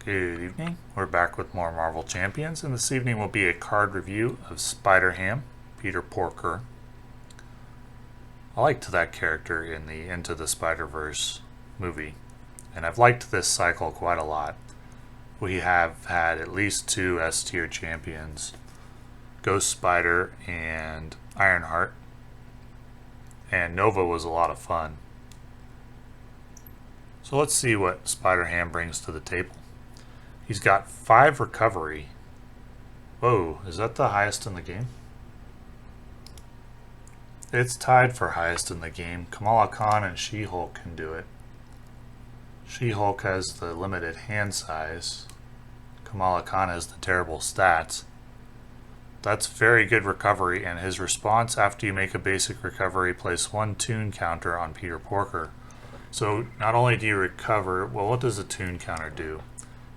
Good evening. We're back with more Marvel Champions, and this evening will be a card review of Spider-Ham, Peter Porker. I liked that character in the Into the Spider-Verse movie, and I've liked this cycle quite a lot. We have had at least two S-tier champions, Ghost Spider and Ironheart, and Nova was a lot of fun. So let's see what Spider-Ham brings to the table. He's got 5 recovery. Whoa, is that the highest in the game? It's tied for highest in the game. Kamala Khan and She-Hulk can do it. She-Hulk has the limited hand size. Kamala Khan has the terrible stats. That's very good recovery, and his response after you make a basic recovery, place 1 toon counter on Peter Porker. So not only do you recover, well, what does a toon counter do?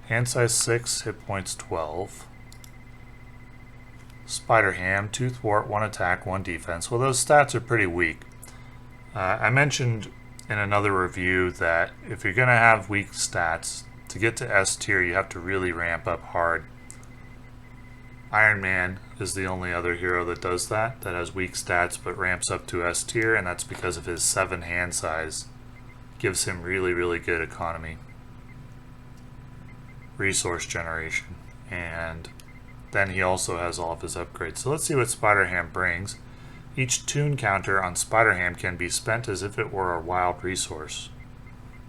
Hand size 6, hit points 12. Spider-Ham, 2 thwart, 1 attack, 1 defense. Well, those stats are pretty weak. I mentioned in another review that if you're going to have weak stats, to get to S tier, you have to really ramp up hard. Iron Man is the only other hero that does that has weak stats but ramps up to S tier, and that's because of his 7 hand size. Gives him really, really good economy. Resource generation, and then he also has all of his upgrades. So let's see what Spider-Ham brings. Each toon counter on Spider-Ham can be spent as if it were a wild resource.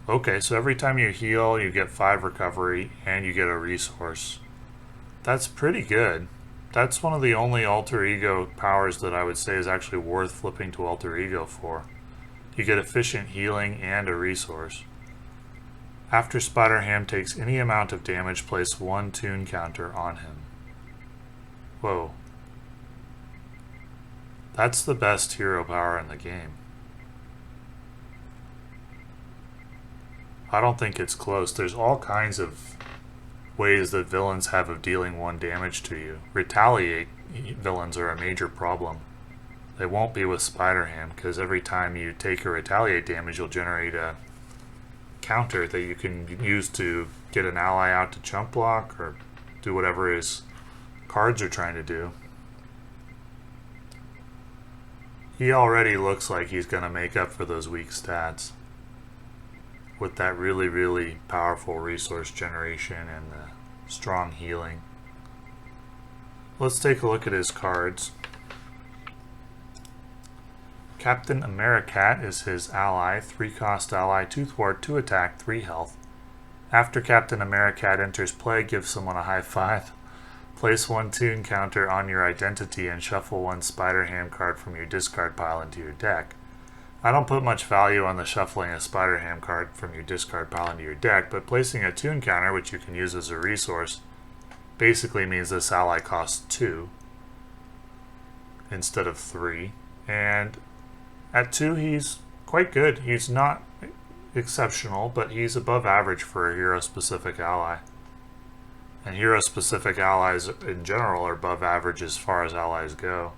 Okay, so every time you heal, you get 5 recovery and you get a resource. That's pretty good. That's one of the only alter ego powers that I would say is actually worth flipping to alter ego for. You get efficient healing and a resource. After Spider-Ham takes any amount of damage, place 1 toon counter on him. Whoa. That's the best hero power in the game. I don't think it's close. There's all kinds of ways that villains have of dealing 1 damage to you. Retaliate villains are a major problem. They won't be with Spider-Ham, because every time you take a retaliate damage, you'll generate a counter that you can use to get an ally out to jump block or do whatever his cards are trying to do. He already looks like he's going to make up for those weak stats with that really, really powerful resource generation and the strong healing. Let's take a look at his cards. Captain Americat is his ally, 3-cost ally, 2 thwart, 2 attack, 3 health. After Captain Americat enters play, give someone a high 5. Place 1 toon counter on your identity and shuffle 1 Spider-Ham card from your discard pile into your deck. I don't put much value on the shuffling a Spider-Ham card from your discard pile into your deck, but placing a toon counter, which you can use as a resource, basically means this ally costs 2 instead of 3. And at 2, he's quite good. He's not exceptional, but he's above average for a hero-specific ally. And hero-specific allies in general are above average as far as allies go.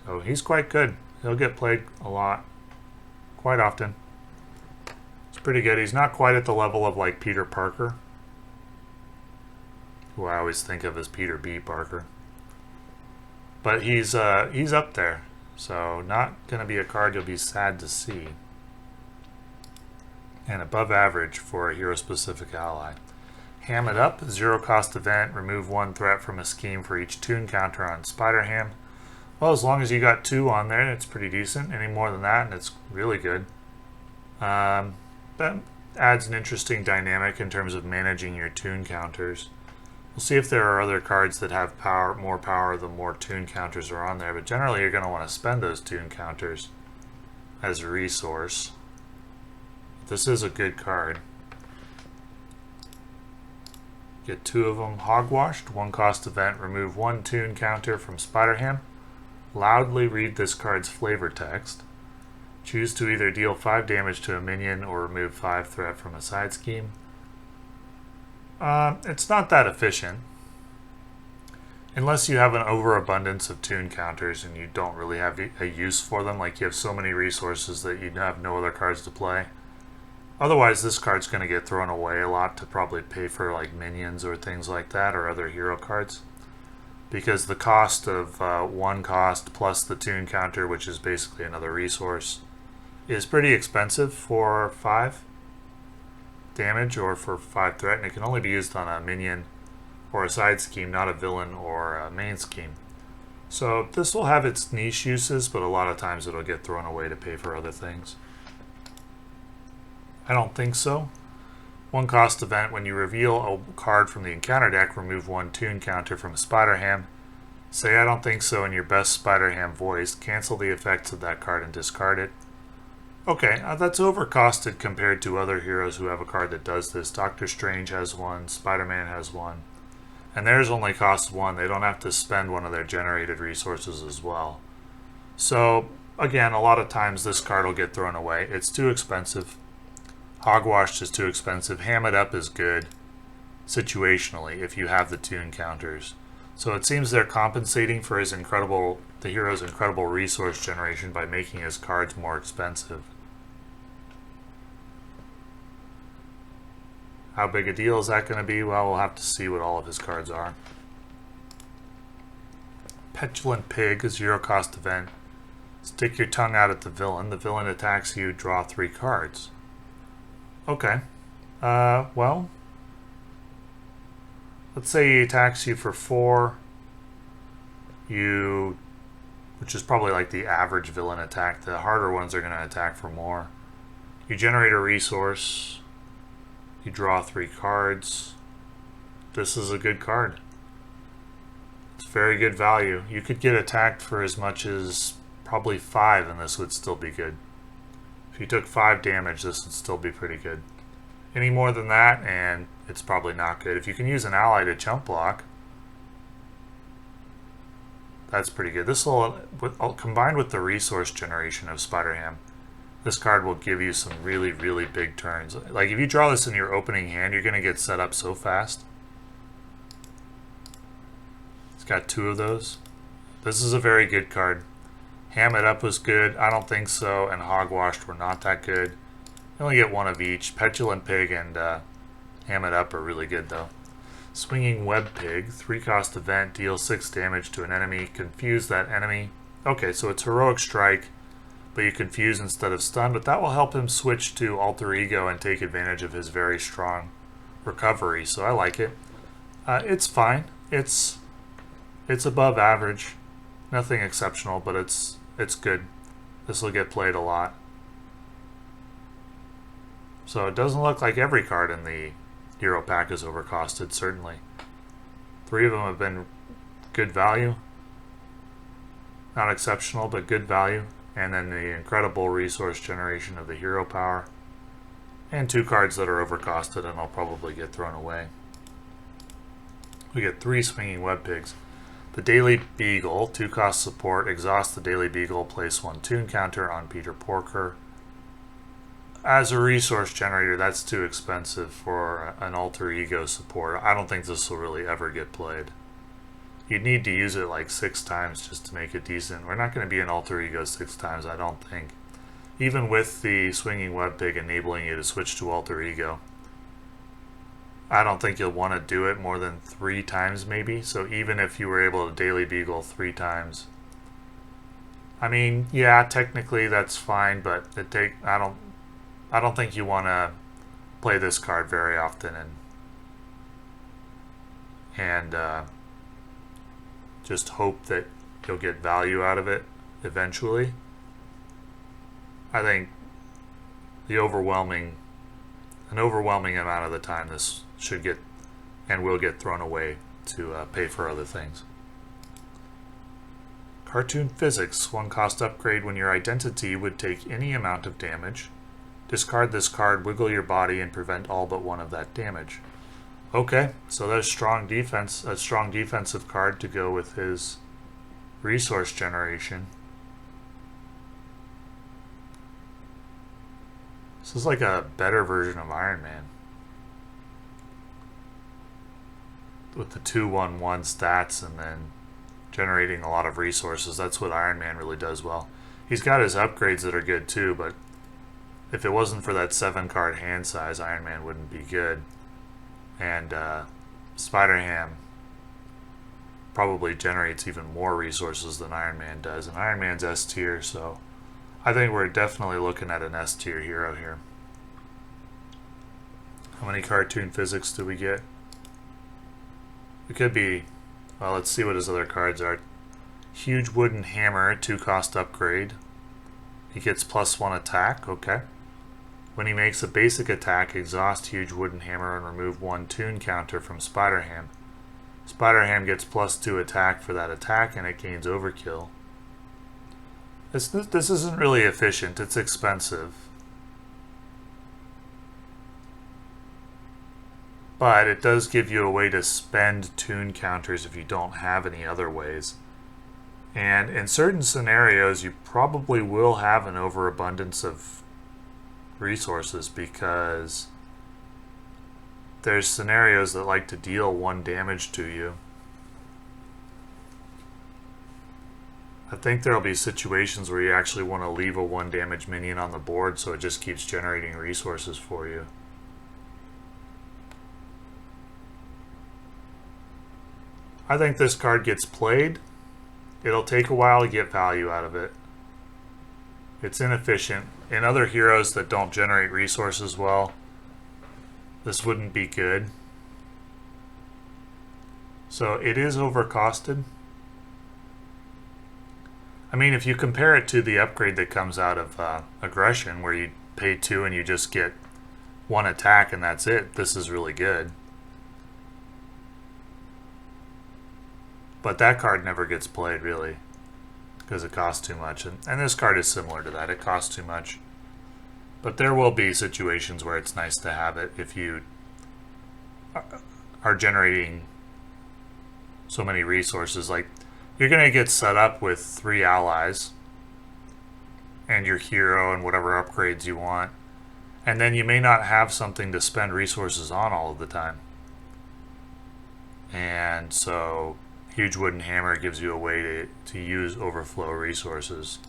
So he's quite good. He'll get played a lot, quite often. It's pretty good. He's not quite at the level of like Peter Parker, who I always think of as Peter B. Parker. But he's up there. So not going to be a card you'll be sad to see. And above average for a hero-specific ally. Ham it up, 0-cost event, remove 1 threat from a scheme for each toon counter on Spider-Ham. Well, as long as you got 2 on there, it's pretty decent. Any more than that, and it's really good. That adds an interesting dynamic in terms of managing your toon counters. We'll see if there are other cards that have more power the more toon counters are on there, but generally you're going to want to spend those toon counters as a resource. This is a good card. Get 2 of them. Hogwashed, 1-cost event, remove 1 toon counter from Spider-Ham. Loudly read this card's flavor text. Choose to either deal 5 damage to a minion or remove 5 threat from a side scheme. It's not that efficient. Unless you have an overabundance of toon counters and you don't really have a use for them, like you have so many resources that you have no other cards to play. Otherwise, this card's going to get thrown away a lot to probably pay for like minions or things like that, or other hero cards. Because the cost of one cost plus the tune counter, which is basically another resource, is pretty expensive for 5 damage or for 5 threat, and it can only be used on a minion or a side scheme, not a villain or a main scheme. So this will have its niche uses, but a lot of times it'll get thrown away to pay for other things. I don't think so. One cost event, when you reveal a card from the encounter deck, remove 1 tune counter from Spider-Ham. Say I don't think so in your best Spider-Ham voice, cancel the effects of that card and discard it. Okay, that's overcosted compared to other heroes who have a card that does this. Doctor Strange has one, Spider-Man has one. And theirs only costs 1. They don't have to spend one of their generated resources as well. So, again, a lot of times this card will get thrown away. It's too expensive. Hogwashed is too expensive. Ham It Up is good situationally if you have the tune counters. So it seems they're compensating for the hero's incredible resource generation by making his cards more expensive. How big a deal is that going to be? Well, we'll have to see what all of his cards are. Petulant Pig is a 0 cost event. Stick your tongue out at the villain. The villain attacks you, draw 3 cards. Okay. Well, let's say he attacks you for 4. Which is probably like the average villain attack. The harder ones are going to attack for more. You generate a resource. You draw 3 cards. This is a good card. It's very good value. You could get attacked for as much as probably 5 and this would still be good. If you took 5 damage, this would still be pretty good. Any more than that, and it's probably not good. If you can use an ally to chump block, that's pretty good. This will, combined with the resource generation of Spider-Ham, this card will give you some really, really big turns. Like if you draw this in your opening hand, you're going to get set up so fast. It's got 2 of those. This is a very good card. Ham It Up was good. I don't think so. And Hogwashed were not that good. You only get 1 of each. Petulant Pig and Ham It Up are really good though. Swinging Web Pig, 3 cost event, deals 6 damage to an enemy. Confuse that enemy. Okay, so it's Heroic Strike, but you confuse instead of stun. But that will help him switch to Alter Ego and take advantage of his very strong recovery. So I like it. It's fine. It's above average. Nothing exceptional, but it's good. This will get played a lot. So it doesn't look like every card in the hero pack is overcosted, certainly. 3 of them have been good value. Not exceptional, but good value. And then the incredible resource generation of the hero power. And 2 cards that are overcosted and will probably get thrown away. We get 3 Swinging Web Pigs. The Daily Beagle, 2 cost support, exhaust the Daily Beagle, place 1 tune counter on Peter Porker. As a resource generator, that's too expensive for an Alter Ego support. I don't think this will really ever get played. You'd need to use it like 6 times just to make it decent. We're not going to be an Alter Ego 6 times, I don't think. Even with the Swinging Web Pig enabling you to switch to Alter Ego, I don't think you'll want to do it more than 3 times maybe. So even if you were able to Daily Beagle 3 times, I mean, yeah, technically that's fine, but I don't think you want to play this card very often and just hope that you'll get value out of it eventually. I think an overwhelming amount of the time this should get and will get thrown away to pay for other things. Cartoon Physics, 1 cost upgrade. When your identity would take any amount of damage, discard this card, wiggle your body, and prevent all but 1 of that damage. Okay, so there's strong defense, a strong defensive card to go with his resource generation. This is like a better version of Iron Man. With the 2/1/1 stats and then generating a lot of resources. That's what Iron Man really does well. He's got his upgrades that are good too, but if it wasn't for that 7-card hand size, Iron Man wouldn't be good. And Spider-Ham probably generates even more resources than Iron Man does. And Iron Man's S tier, so I think we're definitely looking at an S tier hero here. How many cartoon physics do we get? It could be, well, let's see what his other cards are. Huge Wooden Hammer, 2-cost upgrade. He gets +1 attack, okay. When he makes a basic attack, exhaust Huge Wooden Hammer and remove 1 toon counter from Spider-Ham. Spider-Ham gets +2 attack for that attack and it gains overkill. This isn't really efficient, it's expensive. But it does give you a way to spend toon counters if you don't have any other ways. And in certain scenarios, you probably will have an overabundance of resources because there's scenarios that like to deal 1 damage to you. I think there'll be situations where you actually want to leave a 1 damage minion on the board so it just keeps generating resources for you. I think this card gets played. It'll take a while to get value out of it. It's inefficient. In other heroes that don't generate resources well, this wouldn't be good. So it is overcosted. I mean, if you compare it to the upgrade that comes out of Aggression, where you pay 2 and you just get 1 attack and that's it, this is really good. But that card never gets played, really, because it costs too much. And this card is similar to that. It costs too much. But there will be situations where it's nice to have it if you are generating so many resources. Like, you're going to get set up with 3 allies and your hero and whatever upgrades you want. And then you may not have something to spend resources on all of the time. And so Huge Wooden Hammer gives you a way to use overflow resources.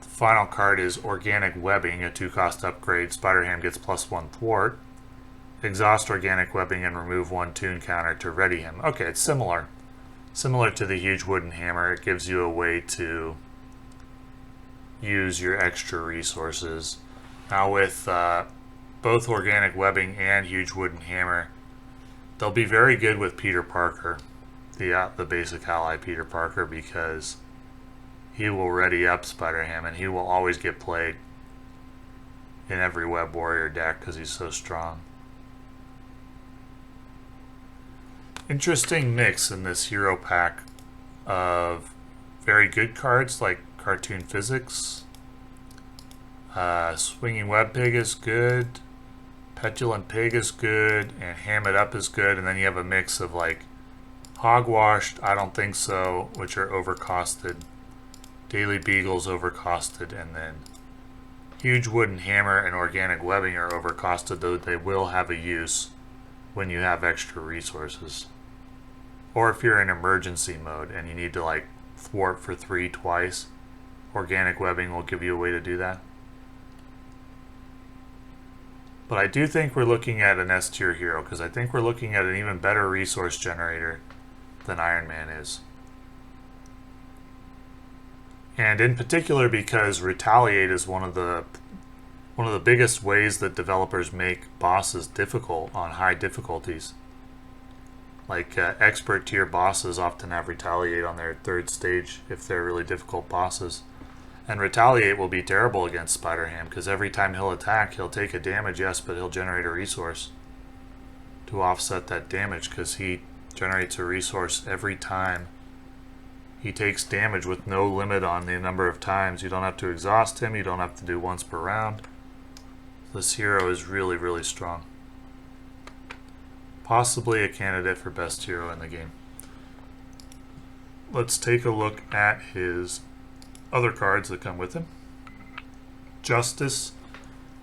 The final card is Organic Webbing, a 2-cost upgrade. Spider-Ham gets +1 thwart. Exhaust Organic Webbing and remove 1 toon counter to ready him. Okay, it's similar. Similar to the Huge Wooden Hammer, it gives you a way to use your extra resources. Now with both Organic Webbing and Huge Wooden Hammer, they'll be very good with Peter Parker, the basic ally Peter Parker, because he will ready up Spider-Ham and he will always get played in every Web Warrior deck because he's so strong. Interesting mix in this hero pack of very good cards like Cartoon Physics. Swinging Web Pig is good. Petulant Pig is good, and Ham It Up is good, and then you have a mix of like Hogwashed, I Don't Think So, which are overcosted, Daily Beagle's overcosted, and then Huge Wooden Hammer and Organic Webbing are overcosted, though they will have a use when you have extra resources. Or if you're in emergency mode and you need to like thwart for 3 twice, Organic Webbing will give you a way to do that. But I do think we're looking at an S tier hero because I think we're looking at an even better resource generator than Iron Man is. And in particular because Retaliate is one of the biggest ways that developers make bosses difficult on high difficulties. Like expert tier bosses often have Retaliate on their 3rd stage if they're really difficult bosses. And Retaliate will be terrible against Spider-Ham because every time he'll attack, he'll take a damage, yes, but he'll generate a resource to offset that damage because he generates a resource every time he takes damage with no limit on the number of times. You don't have to exhaust him, you don't have to do once per round. This hero is really, really strong. Possibly a candidate for best hero in the game. Let's take a look at his other cards that come with him. Justice.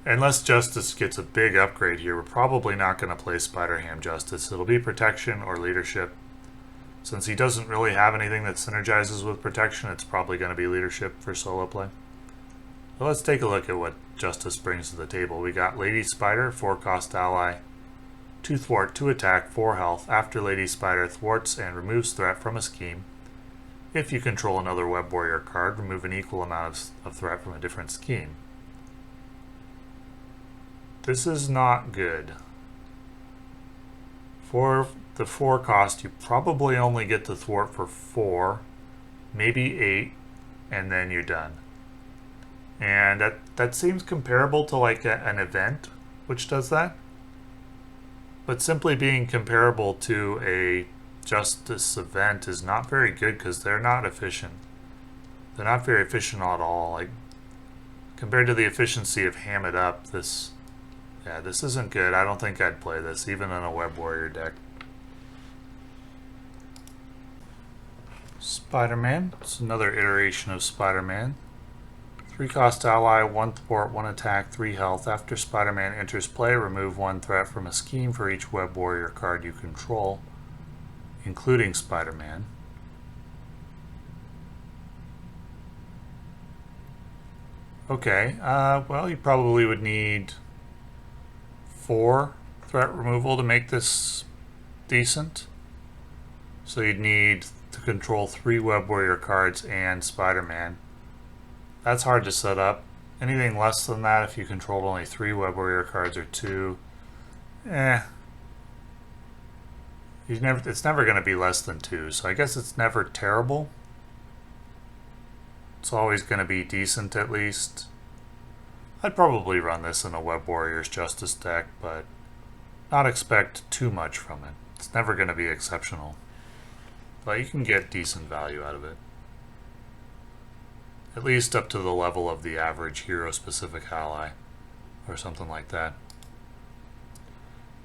Unless Justice gets a big upgrade here, we're probably not going to play Spider-Ham Justice. It'll be Protection or Leadership. Since he doesn't really have anything that synergizes with Protection, it's probably going to be Leadership for solo play. Well, let's take a look at what Justice brings to the table. We got Lady Spider, 4-cost ally, 2 thwart, 2 attack, 4 health. After Lady Spider thwarts and removes threat from a scheme, if you control another Web Warrior card, remove an equal amount of threat from a different scheme. This is not good. For the 4 cost, you probably only get to thwart for 4, maybe 8, and then you're done. And that seems comparable to like an event which does that. But simply being comparable to a Justice event is not very good because they're not efficient. They're not very efficient at all. Like compared to the efficiency of Ham It Up, this isn't good. I don't think I'd play this even in a Web Warrior deck. Spider-Man. It's another iteration of Spider-Man. 3-cost ally, 1 thwart, 1 attack, 3 health. After Spider-Man enters play, remove 1 threat from a scheme for each Web Warrior card you control, including Spider-Man. Okay, well, you probably would need 4 threat removal to make this decent. So you'd need to control 3 Web Warrior cards and Spider-Man. That's hard to set up. Anything less than that, if you controlled only 3 Web Warrior cards or 2, it's never going to be less than 2. So I guess it's never terrible. It's always going to be decent at least. I'd probably run this in a Web Warriors Justice deck, but not expect too much from it. It's never going to be exceptional, but you can get decent value out of it. At least up to the level of the average hero-specific ally, or something like that.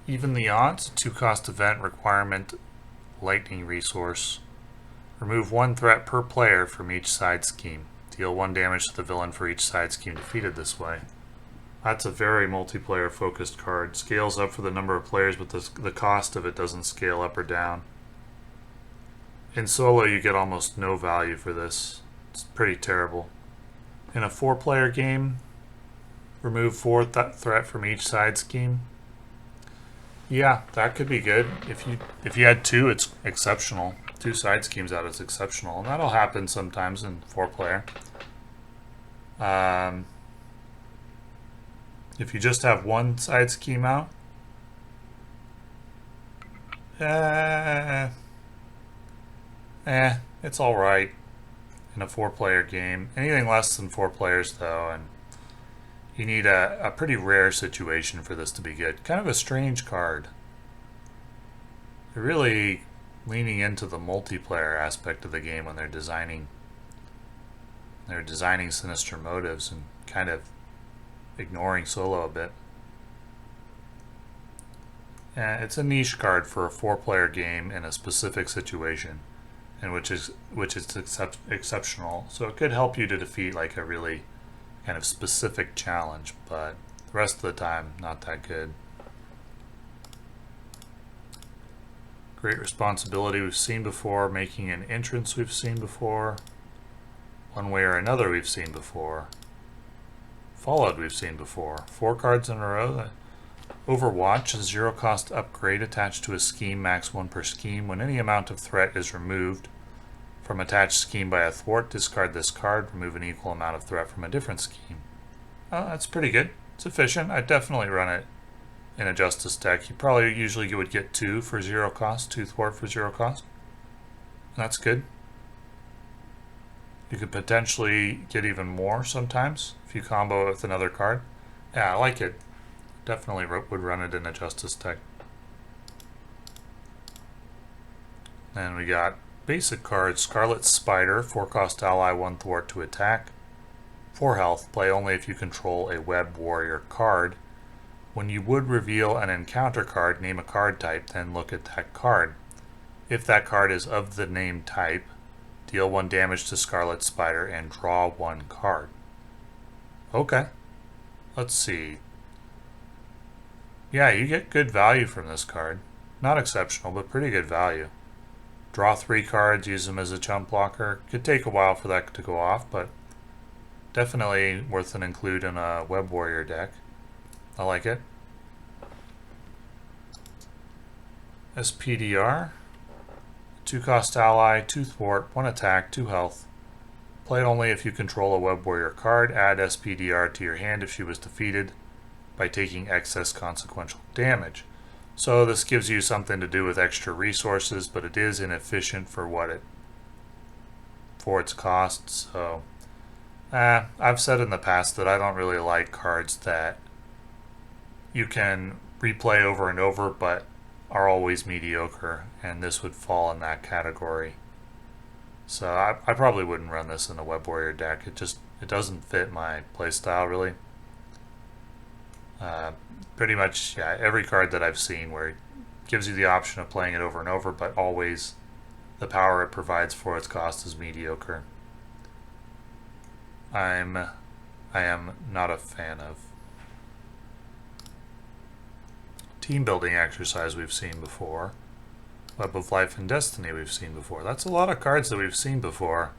Even the odds, 2-cost event requirement, lightning resource. Remove 1 threat per player from each side scheme. Deal 1 damage to the villain for each side scheme defeated this way. That's a very multiplayer focused card. Scales up for the number of players, but the cost of it doesn't scale up or down. In solo, you get almost no value for this. It's pretty terrible. In a 4-player game, remove 4 threat from each side scheme. Yeah, that could be good. If you had 2, it's exceptional. 2 side schemes out is exceptional, and that'll happen sometimes in 4-player. If you just have 1 side scheme out, it's all right. In a 4-player game. Anything less than 4 players, though, and you need a pretty rare situation for this to be good. Kind of a strange card. They're really leaning into the multiplayer aspect of the game when they're designing sinister motives and kind of ignoring solo a bit. It's a niche card for a 4-player game in a specific situation, and which is exceptional. So it could help you to defeat like a really kind of specific challenge, but the rest of the time, not that good. Great responsibility we've seen before. Making an entrance we've seen before. One way or another we've seen before. Fallout we've seen before. 4 cards in a row. Overwatch, a 0-cost upgrade attached to a scheme, max 1 per scheme. When any amount of threat is removed from attached scheme by a thwart, discard this card, remove an equal amount of threat from a different scheme. Oh, that's pretty good. It's efficient. I'd definitely run it in a Justice deck. You probably usually would get 2 for 0 cost, 2 thwart for 0 cost. That's good. You could potentially get even more sometimes if you combo it with another card. Yeah, I like it. Definitely would run it in a Justice deck. Then we got basic cards. Scarlet Spider, 4-cost ally, 1 thwart to attack. 4 health, play only if you control a Web Warrior card. When you would reveal an encounter card, name a card type, then look at that card. If that card is of the named type, deal 1 damage to Scarlet Spider and draw 1 card. Okay. Let's see. Yeah, you get good value from this card. Not exceptional, but pretty good value. Draw 3 cards, use them as a chump blocker. Could take a while for that to go off, but definitely worth an include in a Web Warrior deck. I like it. SPDR. 2-cost ally, 2 thwart, 1 attack, 2 health. Play only if you control a Web Warrior card. Add SPDR to your hand if she was defeated by taking excess consequential damage. So this gives you something to do with extra resources, but it is inefficient for its cost. So I've said in the past that I don't really like cards that you can replay over and over but are always mediocre, and this would fall in that category. So I probably wouldn't run this in a Web Warrior deck. It doesn't fit my playstyle really. Pretty much, yeah, every card that I've seen where it gives you the option of playing it over and over, but always the power it provides for its cost is mediocre. I am not a fan of. Team building exercise we've seen before. Web of Life and Destiny we've seen before. That's a lot of cards that we've seen before.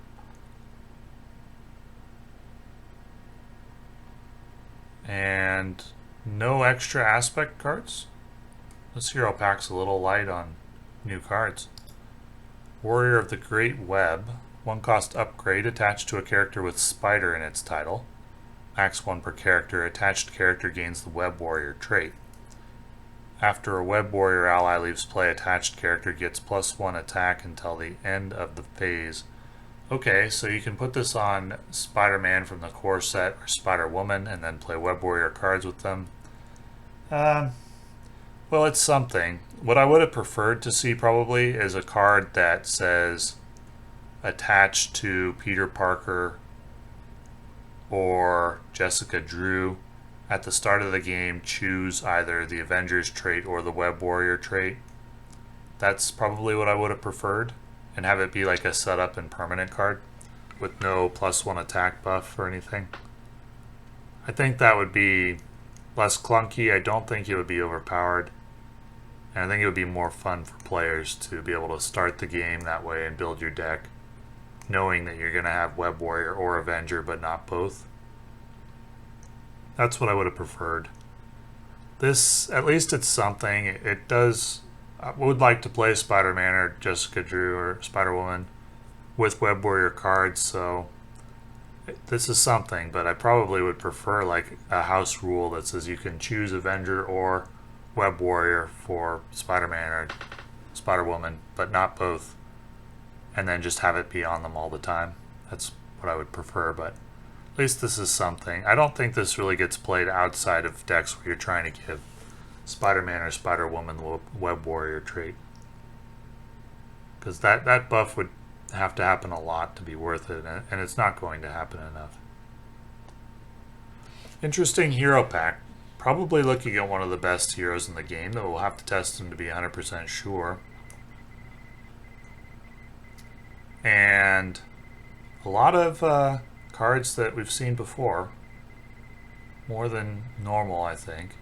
And no extra aspect cards. This hero pack's a little light on new cards. Warrior of the Great Web. 1-cost upgrade attached to a character with Spider in its title. Max 1 per character. Attached character gains the Web Warrior trait. After a Web Warrior ally leaves play, attached character gets +1 attack until the end of the phase. Okay, so you can put this on Spider-Man from the core set or Spider-Woman and then play Web Warrior cards with them. Well, it's something. What I would have preferred to see probably is a card that says attached to Peter Parker or Jessica Drew. At the start of the game, choose either the Avengers trait or the Web Warrior trait. That's probably what I would have preferred, and have it be like a setup and permanent card with no +1 attack buff or anything. I think that would be less clunky. I don't think it would be overpowered, and I think it would be more fun for players to be able to start the game that way and build your deck knowing that you're going to have Web Warrior or Avenger but not both. That's what I would have preferred. This, at least it's something. It does. I would like to play Spider-Man or Jessica Drew or Spider-Woman with Web Warrior cards, so this is something, but I probably would prefer like a house rule that says you can choose Avenger or Web Warrior for Spider-Man or Spider-Woman, but not both, and then just have it be on them all the time. That's what I would prefer, but at least this is something. I don't think this really gets played outside of decks where you're trying to give Spider-Man or Spider-Woman the Web Warrior trait. Because that buff would have to happen a lot to be worth it, and it's not going to happen enough. Interesting hero pack. Probably looking at one of the best heroes in the game, though we'll have to test him to be 100% sure. And a lot of cards that we've seen before, more than normal I think,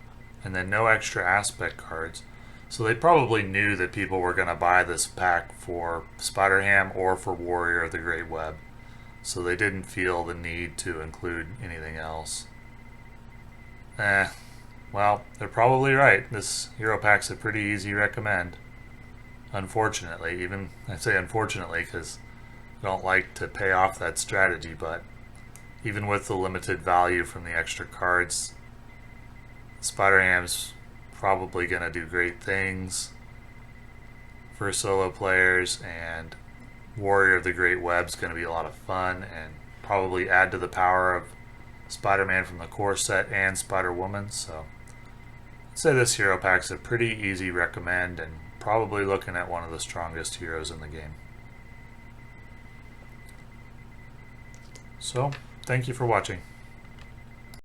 and then no extra aspect cards. So they probably knew that people were going to buy this pack for Spider-Ham or for Warrior of the Great Web, so they didn't feel the need to include anything else. Well, they're probably right. This hero pack's a pretty easy recommend. Unfortunately, even I say unfortunately because I don't like to pay off that strategy, but even with the limited value from the extra cards, Spider-Ham's probably going to do great things for solo players, and Warrior of the Great Web's going to be a lot of fun and probably add to the power of Spider-Man from the core set and Spider-Woman. So I'd say this hero pack's a pretty easy recommend and probably looking at one of the strongest heroes in the game. So, thank you for watching.